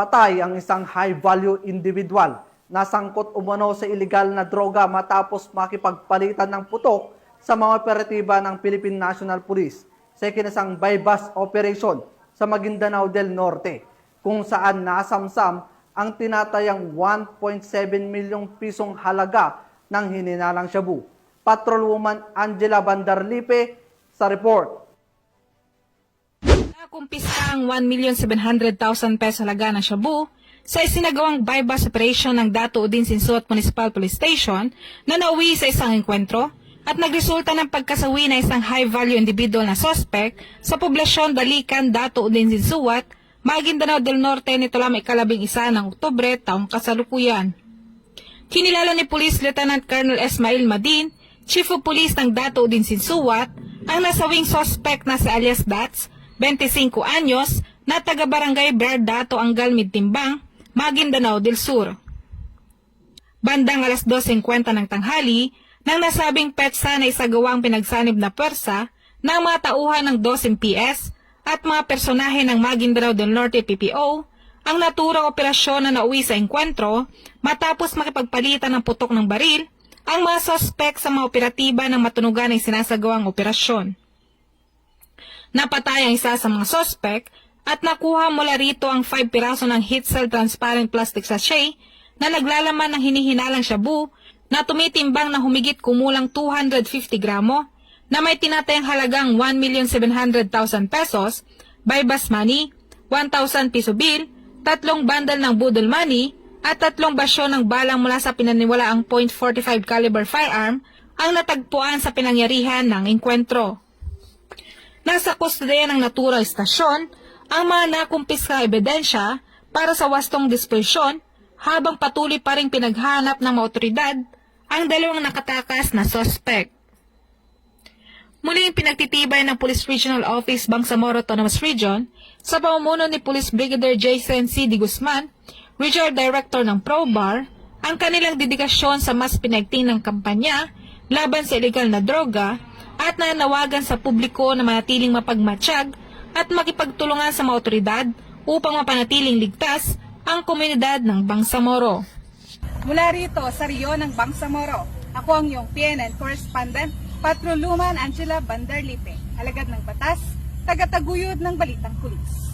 Patay ang isang high-value individual na sangkot umano sa ilegal na droga matapos makipagpalitan ng putok sa mga operatiba ng Philippine National Police sa ikinasang bypass operation sa Maguindanao del Norte, kung saan nasamsam ang tinatayang 1.7 milyong pisong halaga ng hininalang shabu. Patrolwoman Angela Bandarlipe sa report. Nakumpisa ang 1,700,000 peso halaga ng shabu sa isinagawang bypass operation ng Dato Udin Sinsuat Municipal Police Station na nauwi sa isang enkwentro at nagresulta ng pagkasawi ng isang high-value individual na suspect sa poblasyon Dalikan, Dato Udin Sinsuat, Maguindanao del Norte nito lamang ika-11 ng Oktubre taong kasalukuyan. Kinilala ni Police Lieutenant Colonel Esmail Madin, Chief of Police ng Dato Udin Sinsuat, ang nasawing suspect na si alias Dats, 25 anyos, na taga-barangay Berdato Angal Midtimbang, Maguindanao del Sur. Bandang alas 2:50 ng tanghali, nang nasabing petsa na isagawang pinagsanib na pwersa ng mga tauhan ng 2 MPS at mga personahe ng Maguindanao del Norte PPO, ang naturang operasyon na nauwi sa enkwentro matapos makipagpalitan ng putok ng baril ang mga suspect sa mga operatiba ng matunugan ng sinasagawang operasyon. Napatay ang isa sa mga suspect at nakuha mula rito ang 5 piraso ng heat cell transparent plastic sachet na naglalaman ng hinihinalang shabu na tumitimbang na humigit kumulang 250 gramo na may tinatayang halagang 1,700,000 pesos, bypass money, 1,000 piso bill, 3 bundle ng budol money at 3 basyo ng balang mula sa pinaniwalaang .45 caliber firearm ang natagpuan sa pinangyarihan ng enkwentro. Nasa kustodiya ng naturang istasyon ang mga nakumpiskang ebidensya para sa wastong disposisyon habang patuloy pa rin pinaghanap ng mga otoridad ang 2 nakatakas na suspect. Muling pinagtitibay ng Police Regional Office Bangsamoro Autonomous Region sa pamumuno ni Police Brigadier Jason C. D. Guzman, Regional Director ng ProBar, ang kanilang dedikasyon sa mas pinagtinang kampanya laban sa illegal na droga at nanawagan sa publiko na manatiling mapagmatsyag at makipagtulungan sa mga otoridad upang mapanatiling ligtas ang komunidad ng Bangsamoro. Mula rito sa Rio ng Bangsamoro, ako ang iyong PNN correspondent, Patrolwoman Angela Bandarlipe, alagad ng batas, tagataguyod ng Balitang Pulis.